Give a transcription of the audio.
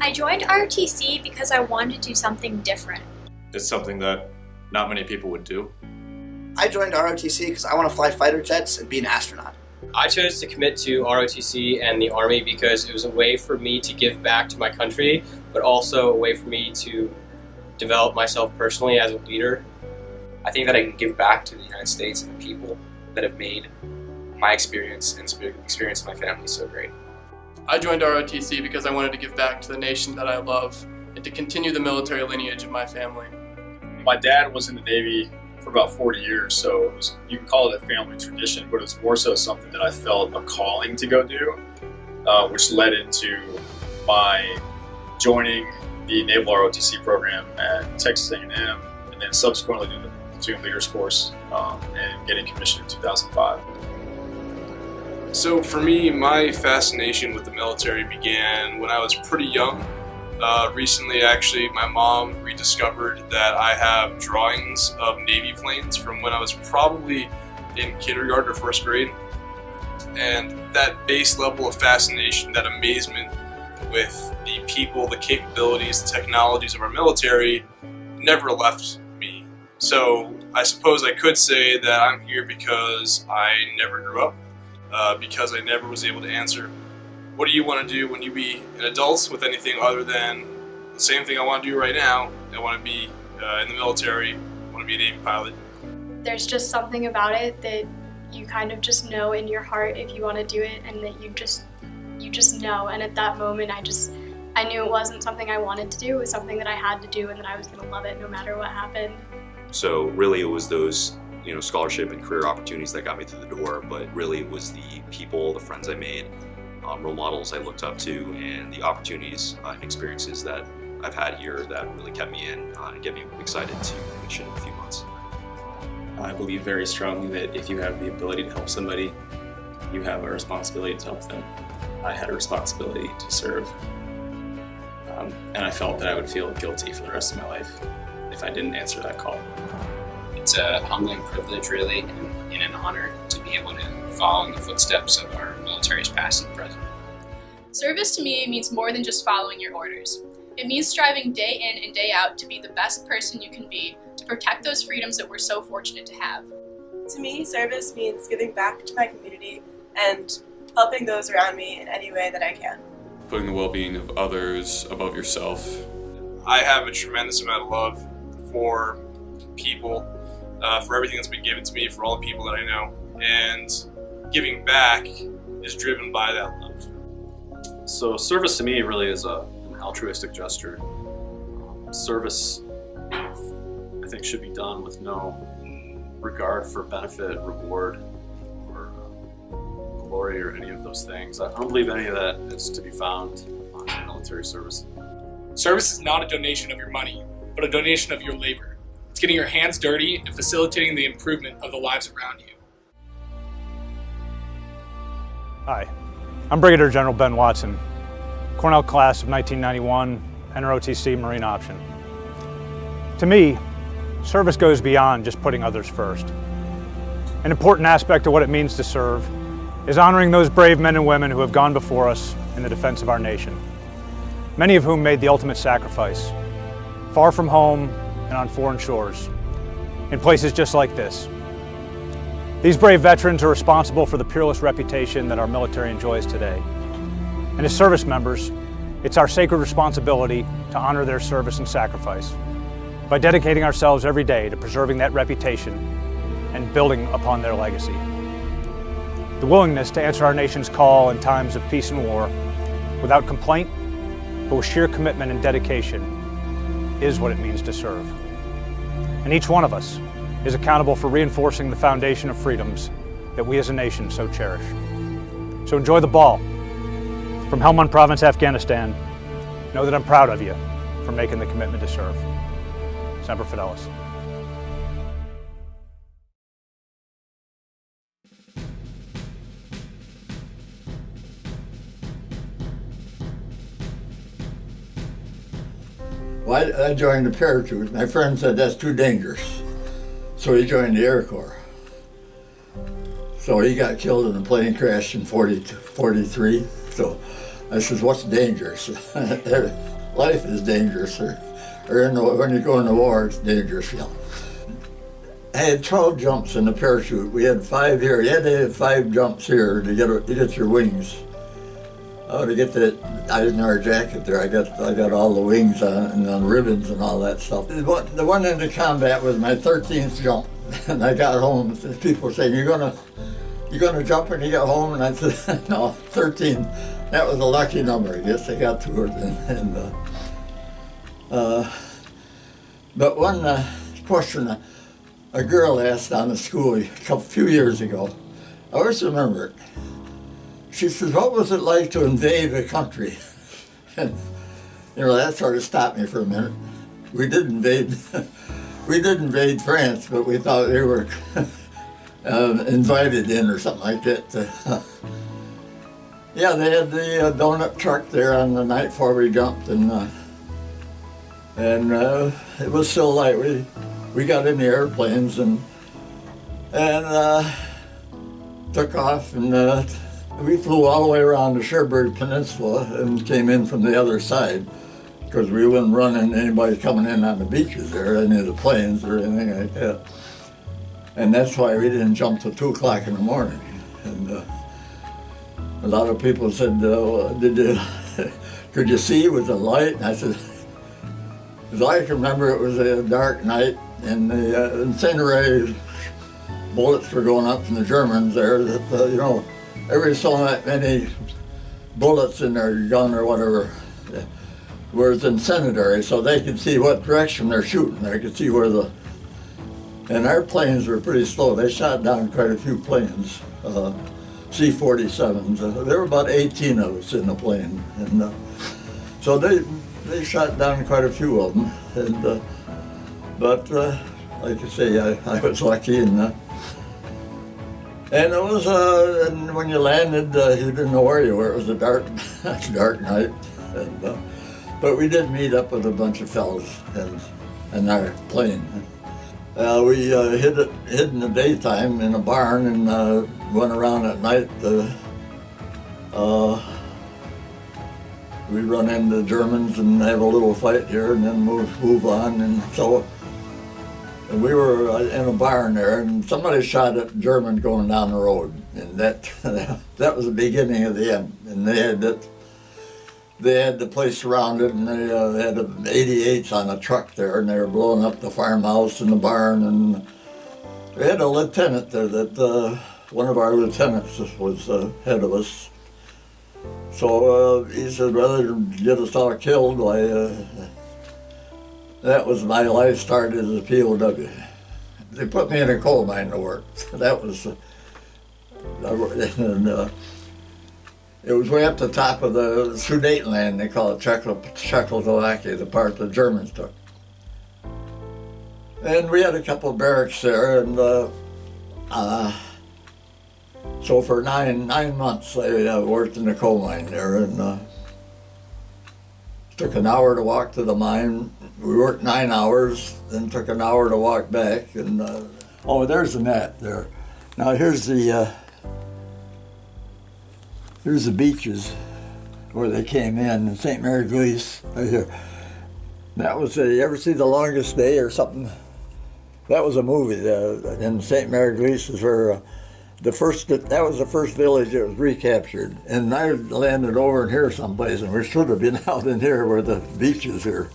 I joined ROTC because I wanted to do something different. It's something that not many people would do. I joined ROTC because I want to fly fighter jets and be an astronaut. I chose to commit to ROTC and the Army because it was a way for me to give back to my country, but also a way for me to develop myself personally as a leader. I think that I can give back to the United States and the people that have made my experience and experience of my family so great. I joined ROTC because I wanted to give back to the nation that I love and to continue the military lineage of my family. My dad was in the Navy for about 40 years, so you can call it a family tradition, but it was more so something that I felt a calling to go do, which led into my joining the Naval ROTC program at Texas A&M, and then subsequently doing the Platoon Leaders course and getting commissioned in 2005. So for me, my fascination with the military began when I was pretty young. Recently, actually, my mom rediscovered that I have drawings of Navy planes from when I was probably in kindergarten or first grade. And that base level of fascination, that amazement with the people, the capabilities, the technologies of our military never left me. So I suppose I could say that I'm here because I never grew up, because I never was able to answer, what do you want to do when you be an adult, with anything other than the same thing I want to do right now. I want to be in the military, I want to be a Navy pilot. There's just something about it that you kind of just know in your heart if you want to do it, and that you just know. And at that moment, I knew it wasn't something I wanted to do, it was something that I had to do, and that I was going to love it no matter what happened. So really it was those scholarship and career opportunities that got me through the door, but really it was the people, the friends I made, role models I looked up to, and the opportunities and experiences that I've had here that really kept me in and get me excited to commission in a few months. I believe very strongly that if you have the ability to help somebody, you have a responsibility to help them. I had a responsibility to serve, and I felt that I would feel guilty for the rest of my life if I didn't answer that call. It's a humbling privilege, really, and an honor to be able to follow in the footsteps of our military's past and present. Service to me means more than just following your orders. It means striving day in and day out to be the best person you can be, to protect those freedoms that we're so fortunate to have. To me, service means giving back to my community and helping those around me in any way that I can. Putting the well-being of others above yourself. I have a tremendous amount of love for people, for everything that's been given to me, for all the people that I know, and giving back is driven by that love. So service to me really is an altruistic gesture. Service, I think, should be done with no regard for benefit, reward, or glory, or any of those things. I don't believe any of that is to be found on military service. Service is not a donation of your money, but a donation of your labor. It's getting your hands dirty and facilitating the improvement of the lives around you. Hi, I'm Brigadier General Ben Watson, Cornell class of 1991, ROTC Marine option. To me, service goes beyond just putting others first. An important aspect of what it means to serve is honoring those brave men and women who have gone before us in the defense of our nation, many of whom made the ultimate sacrifice, far from home and on foreign shores, in places just like this. These brave veterans are responsible for the peerless reputation that our military enjoys today. And as service members, it's our sacred responsibility to honor their service and sacrifice by dedicating ourselves every day to preserving that reputation and building upon their legacy. The willingness to answer our nation's call in times of peace and war without complaint, but with sheer commitment and dedication, is what it means to serve. And each one of us is accountable for reinforcing the foundation of freedoms that we as a nation so cherish. So enjoy the ball. From Helmand Province, Afghanistan, know that I'm proud of you for making the commitment to serve. Semper Fidelis. Well, I joined the parachute. My friend said that's too dangerous. So he joined the Air Corps. So he got killed in a plane crash in 43. So I says, what's dangerous? Life is dangerous, or when you go in the war, it's dangerous, you know. I had 12 jumps in the parachute. We had 5 here. You had to have 5 jumps here to get your wings. To get that Eisenhower jacket there, I got all the wings on and on ribbons and all that stuff. The one into combat was my 13th jump, and I got home. People were saying, "You're gonna jump when you get home?" And I said, "No, 13. That was a lucky number. I guess I got to it." But one question a girl asked on the school a few years ago, I always remember it. She says, "What was it like to invade a country?" And that sort of stopped me for a minute. We did invade France, but we thought they were invited in or something like that. Yeah, they had the donut truck there on the night before we jumped, and it was still light. We got in the airplanes and took off, and we flew all the way around the Cherbourg Peninsula and came in from the other side, because we wouldn't run into anybody coming in on the beaches there, any of the planes or anything like that. And that's why we didn't jump till 2 o'clock in the morning. And a lot of people said, could you see with the light? And I said, as I can remember, it was a dark night, and the incendiary bullets were going up from the Germans there, that, every so many bullets in their gun or whatever was incendiary, so they could see what direction they're shooting. They could see where and our planes were pretty slow. They shot down quite a few planes, C-47s. There were about 18 of us in the plane, and so they shot down quite a few of them. And but like I say, I was lucky, and it was and when you landed, you didn't know where you were. It was a dark night, but we did meet up with a bunch of fellas in our plane. We hid in the daytime in a barn and went around at night. We run into Germans and have a little fight here, and then move on. And so we were in a barn there, and somebody shot at a German going down the road, and that was the beginning of the end. And they had the place surrounded, and they had 88s on a truck there, and they were blowing up the farmhouse and the barn. And we had a lieutenant there that one of our lieutenants was head of us. So he said, rather than get us all killed, that was my life started as a POW. They put me in a coal mine to work. That was, it was way up the top of the Sudetenland, they call it Czechoslovakia, the part the Germans took. And we had a couple of barracks there, and so for nine months I worked in the coal mine there, and it took an hour to walk to the mine. We worked 9 hours, then took an hour to walk back, and there's the net there. Now here's the beaches where they came in St. Mary Glees, right here. That was, you ever see The Longest Day or something? That was a movie, and St. Mary Glees is where that was the first village that was recaptured. And I landed over in here someplace, and we should have been out in here where the beach is here.